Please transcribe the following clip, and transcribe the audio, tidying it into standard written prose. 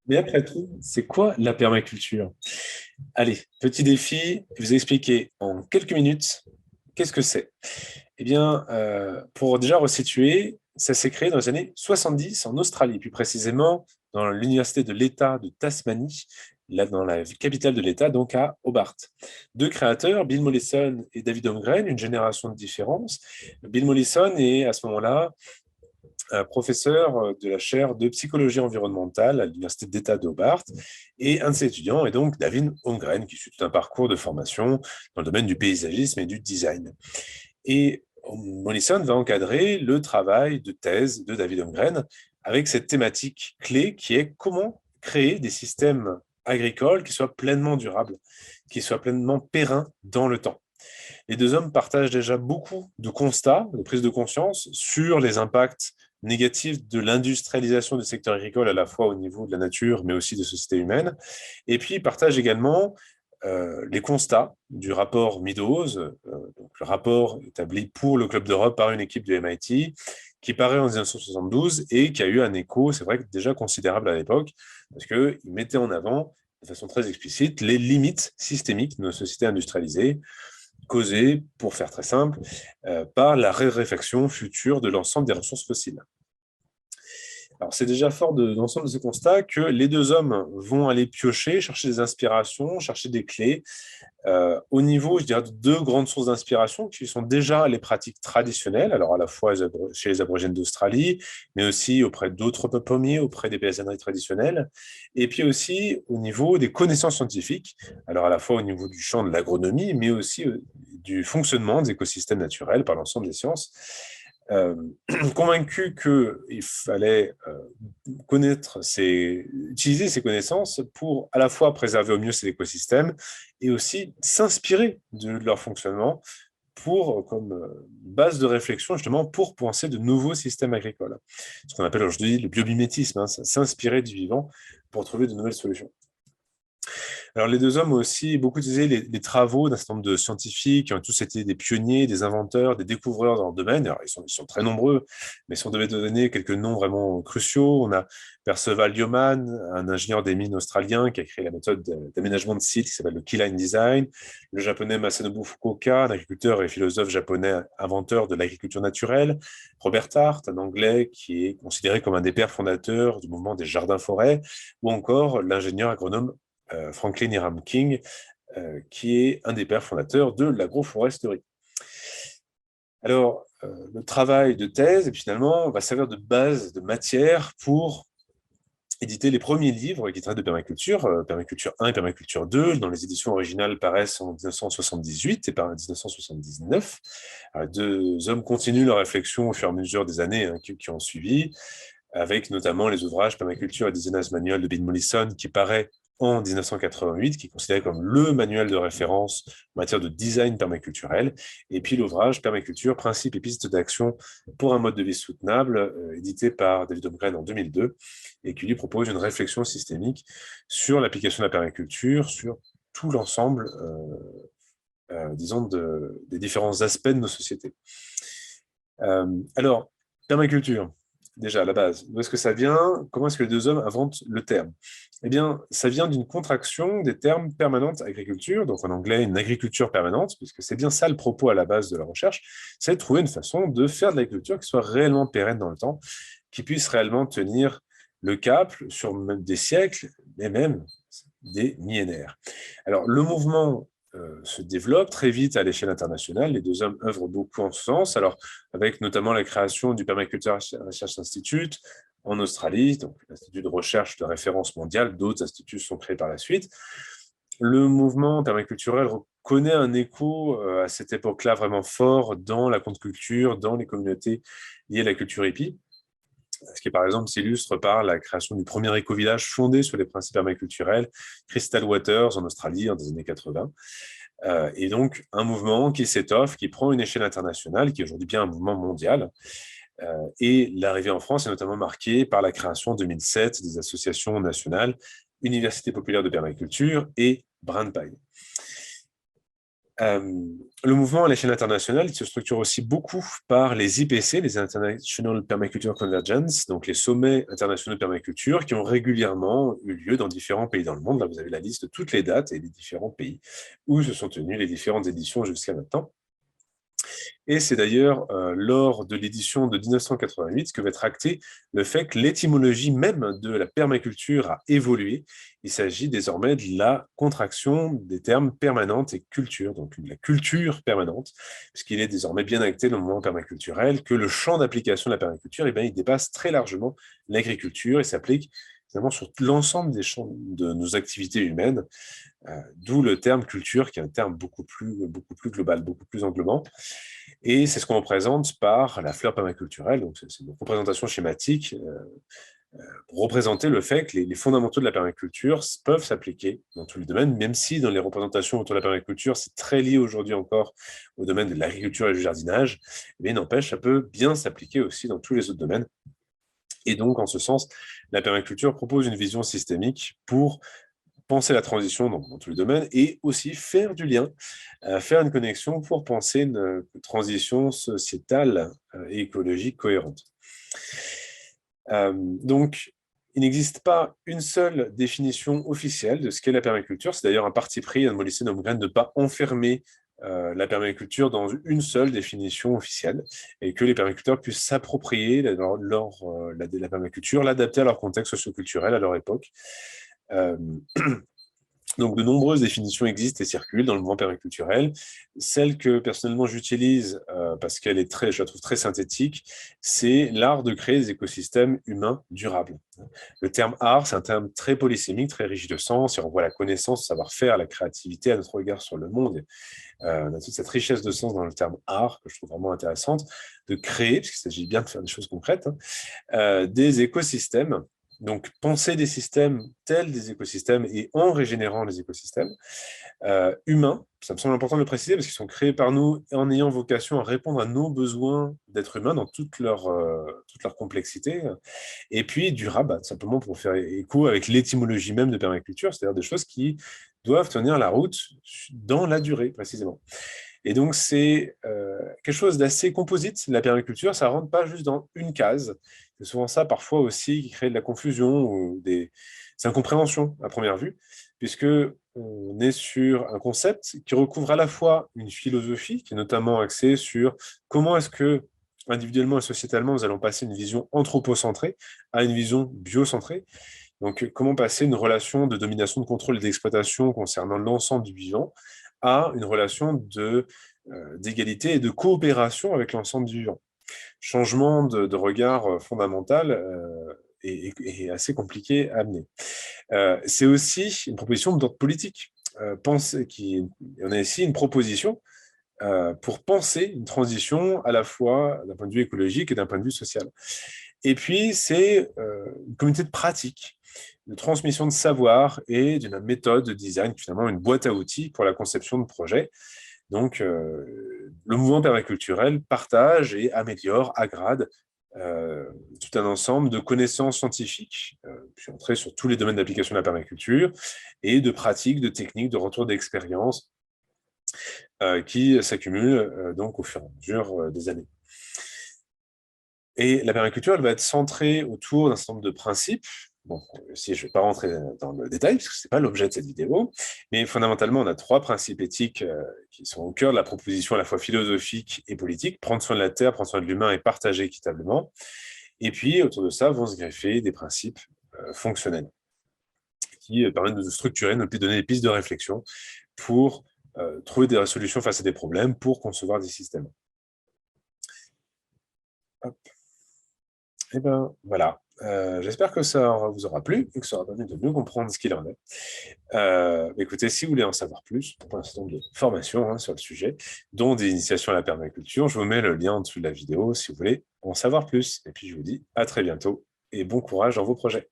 Mais après tout, c'est quoi la permaculture? Allez, petit défi, vous expliquer en quelques minutes qu'est-ce que c'est. Eh bien, pour déjà resituer, ça s'est créé dans les années 70 en Australie, plus précisément dans l'université de l'État de Tasmanie, là dans la capitale de l'État, donc à Hobart. Deux créateurs, Bill Mollison et David Holmgren, une génération de différence. Bill Mollison est à ce moment-là professeur de la chaire de psychologie environnementale à l'Université d'État de Hobart. Et un de ses étudiants est donc David Holmgren, qui suit tout un parcours de formation dans le domaine du paysagisme et du design. Et Mollison va encadrer le travail de thèse de David Holmgren avec cette thématique clé qui est comment créer des systèmes agricoles qui soient pleinement durables, qui soient pleinement pérennes dans le temps. Les deux hommes partagent déjà beaucoup de constats, de prises de conscience sur les impacts négatifs de l'industrialisation du secteur agricole à la fois au niveau de la nature, mais aussi des sociétés humaines. Et puis, ils partagent également les constats du rapport Meadows, donc le rapport établi pour le Club d'Europe par une équipe du MIT, qui paraît en 1972 et qui a eu un écho, c'est vrai, déjà considérable à l'époque, parce qu'il mettait en avant de façon très explicite les limites systémiques de nos sociétés industrialisées, causée, pour faire très simple, par la raréfaction future de l'ensemble des ressources fossiles. Alors, c'est déjà fort de l'ensemble de ces constats que les deux hommes vont aller piocher, chercher des inspirations, chercher des clés, au niveau, je dirais, de deux grandes sources d'inspiration qui sont déjà les pratiques traditionnelles, alors à la fois chez les aborigènes d'Australie, mais aussi auprès d'autres peuples premiers, auprès des paysanneries traditionnelles, et puis aussi au niveau des connaissances scientifiques, alors à la fois au niveau du champ de l'agronomie, mais aussi du fonctionnement des écosystèmes naturels par l'ensemble des sciences. Euh, Convaincu qu'il fallait utiliser ces connaissances pour à la fois préserver au mieux ces écosystèmes et aussi s'inspirer de leur fonctionnement pour, comme base de réflexion justement pour penser de nouveaux systèmes agricoles. Ce qu'on appelle aujourd'hui le biomimétisme, hein, s'inspirer du vivant pour trouver de nouvelles solutions. Alors, les deux hommes ont aussi beaucoup utilisé les travaux d'un certain nombre de scientifiques qui ont tous été des pionniers, des inventeurs, des découvreurs dans leur domaine. Alors, ils sont très nombreux, mais si on devait donner quelques noms vraiment cruciaux, on a Percival Bioman, un ingénieur des mines australien qui a créé la méthode d'aménagement de site qui s'appelle le Keyline Design, le japonais Masanobu Fukuoka, un agriculteur et philosophe japonais inventeur de l'agriculture naturelle, Robert Hart, un anglais qui est considéré comme un des pères fondateurs du mouvement des jardins-forêts, ou encore l'ingénieur agronome Franklin Hiram King, qui est un des pères fondateurs de l'agroforesterie. Alors, le travail de thèse, et finalement, va servir de base, de matière pour éditer les premiers livres qui traitent de permaculture, Permaculture 1 et Permaculture 2, dont les éditions originales paraissent en 1978 et par 1979. Alors, les deux hommes continuent leur réflexion au fur et à mesure des années qui ont suivi, avec notamment les ouvrages Permaculture et Designer's Manual de Bill Mollison, qui paraît en 1988, qui est considéré comme le manuel de référence en matière de design permaculturel, et puis l'ouvrage Permaculture, principes et pistes d'action pour un mode de vie soutenable, édité par David Holmgren en 2002, et qui lui propose une réflexion systémique sur l'application de la permaculture, sur tout l'ensemble, disons, des différents aspects de nos sociétés. Alors, permaculture, déjà à la base, d'où est-ce que ça vient? Comment est-ce que les deux hommes inventent le terme? Eh bien, ça vient d'une contraction des termes permanente agriculture, donc en anglais une agriculture permanente, puisque c'est bien ça le propos à la base de la recherche, c'est de trouver une façon de faire de l'agriculture qui soit réellement pérenne dans le temps, qui puisse réellement tenir le cap sur même des siècles, mais même des millénaires. Alors, le mouvement se développe très vite à l'échelle internationale. Les deux hommes œuvrent beaucoup en ce sens, alors avec notamment la création du Permaculture Research Institute en Australie, donc l'institut de recherche de référence mondiale. D'autres instituts sont créés par la suite. Le mouvement permaculturel connaît un écho à cette époque-là vraiment fort dans la contre-culture, dans les communautés liées à la culture hippie, ce qui, par exemple, s'illustre par la création du premier éco-village fondé sur les principes permaculturels, Crystal Waters, en Australie, en des années 80. Et donc, un mouvement qui s'étoffe, qui prend une échelle internationale, qui est aujourd'hui bien un mouvement mondial. Et l'arrivée en France est notamment marquée par la création en 2007 des associations nationales Université populaire de permaculture et Brand Pie. Le mouvement à l'échelle internationale, il se structure aussi beaucoup par les IPC, les International Permaculture Convergence, donc les sommets internationaux de permaculture qui ont régulièrement eu lieu dans différents pays dans le monde. Là, vous avez la liste de toutes les dates et les différents pays où se sont tenues les différentes éditions jusqu'à maintenant. Et c'est d'ailleurs lors de l'édition de 1988 que va être acté le fait que l'étymologie même de la permaculture a évolué. Il s'agit désormais de la contraction des termes permanente et culture, donc la culture permanente, puisqu'il est désormais bien acté dans le mouvement permaculturel que le champ d'application de la permaculture, eh bien, il dépasse très largement l'agriculture et s'applique finalement sur l'ensemble des champs de nos activités humaines, d'où le terme culture, qui est un terme beaucoup plus global, beaucoup plus englobant. Et c'est ce qu'on représente par la fleur permaculturelle. Donc, c'est une représentation schématique pour représenter le fait que les fondamentaux de la permaculture peuvent s'appliquer dans tous les domaines, même si dans les représentations autour de la permaculture, c'est très lié aujourd'hui encore au domaine de l'agriculture et du jardinage, mais n'empêche, ça peut bien s'appliquer aussi dans tous les autres domaines. Et donc, en ce sens, la permaculture propose une vision systémique pour penser la transition dans tous les domaines et aussi faire du lien, faire une connexion pour penser une transition sociétale et écologique cohérente. Donc, il n'existe pas une seule définition officielle de ce qu'est la permaculture. C'est d'ailleurs un parti pris de Mollison Holmgren de ne pas enfermer la permaculture dans une seule définition officielle et que les permaculteurs puissent s'approprier la permaculture, l'adapter à leur contexte socioculturel, à leur époque. Donc, de nombreuses définitions existent et circulent dans le mouvement permaculturel. Celle que, personnellement, j'utilise, parce qu'elle est je la trouve très synthétique, c'est l'art de créer des écosystèmes humains durables. Le terme art, c'est un terme très polysémique, très riche de sens, et on voit la connaissance, le savoir-faire, la créativité à notre regard sur le monde. On a toute cette richesse de sens dans le terme art, que je trouve vraiment intéressante, de créer, parce qu'il s'agit bien de faire des choses concrètes, des écosystèmes. Donc, penser des systèmes tels des écosystèmes et en régénérant les écosystèmes humains, ça me semble important de le préciser parce qu'ils sont créés par nous en ayant vocation à répondre à nos besoins d'êtres humains dans toute leur complexité. Et puis, durable, simplement pour faire écho avec l'étymologie même de permaculture, c'est-à-dire des choses qui doivent tenir la route dans la durée, précisément. Et donc, c'est quelque chose d'assez composite, la permaculture, ça ne rentre pas juste dans une case. C'est souvent ça, parfois aussi, qui crée de la confusion ou des incompréhensions à première vue, puisque on est sur un concept qui recouvre à la fois une philosophie, qui est notamment axée sur comment est-ce que, individuellement et sociétalement, nous allons passer une vision anthropocentrée à une vision biocentrée. Donc, comment passer une relation de domination, de contrôle et d'exploitation concernant l'ensemble du vivant à une relation d'égalité et de coopération avec l'ensemble du vivant. Changement de regard fondamental et assez compliqué à amener. C'est aussi une proposition d'ordre politique. On a ici une proposition pour penser une transition à la fois d'un point de vue écologique et d'un point de vue social. Et puis, c'est une communauté de pratique, de transmission de savoir et d'une méthode de design, finalement une boîte à outils pour la conception de projets. Donc, le mouvement permaculturel partage et améliore, agrade tout un ensemble de connaissances scientifiques, puis entrer sur tous les domaines d'application de la permaculture, et de pratiques, de techniques, de retours d'expérience qui s'accumulent donc au fur et à mesure des années. Et la permaculture, elle va être centrée autour d'un certain nombre de principes. Bon, si je ne vais pas rentrer dans le détail, parce que ce n'est pas l'objet de cette vidéo, mais fondamentalement, on a 3 principes éthiques qui sont au cœur de la proposition à la fois philosophique et politique: prendre soin de la terre, prendre soin de l'humain et partager équitablement. Et puis, autour de ça, vont se greffer des principes fonctionnels qui permettent de structurer, de donner des pistes de réflexion pour trouver des solutions face à des problèmes, pour concevoir des systèmes. Hop. Et ben voilà. J'espère que ça vous aura plu et que ça aura permis de mieux comprendre ce qu'il en est. Écoutez, si vous voulez en savoir plus, pour un certain nombre de formations sur le sujet, dont des initiations à la permaculture, je vous mets le lien en dessous de la vidéo si vous voulez en savoir plus. Et puis je vous dis à très bientôt et bon courage dans vos projets.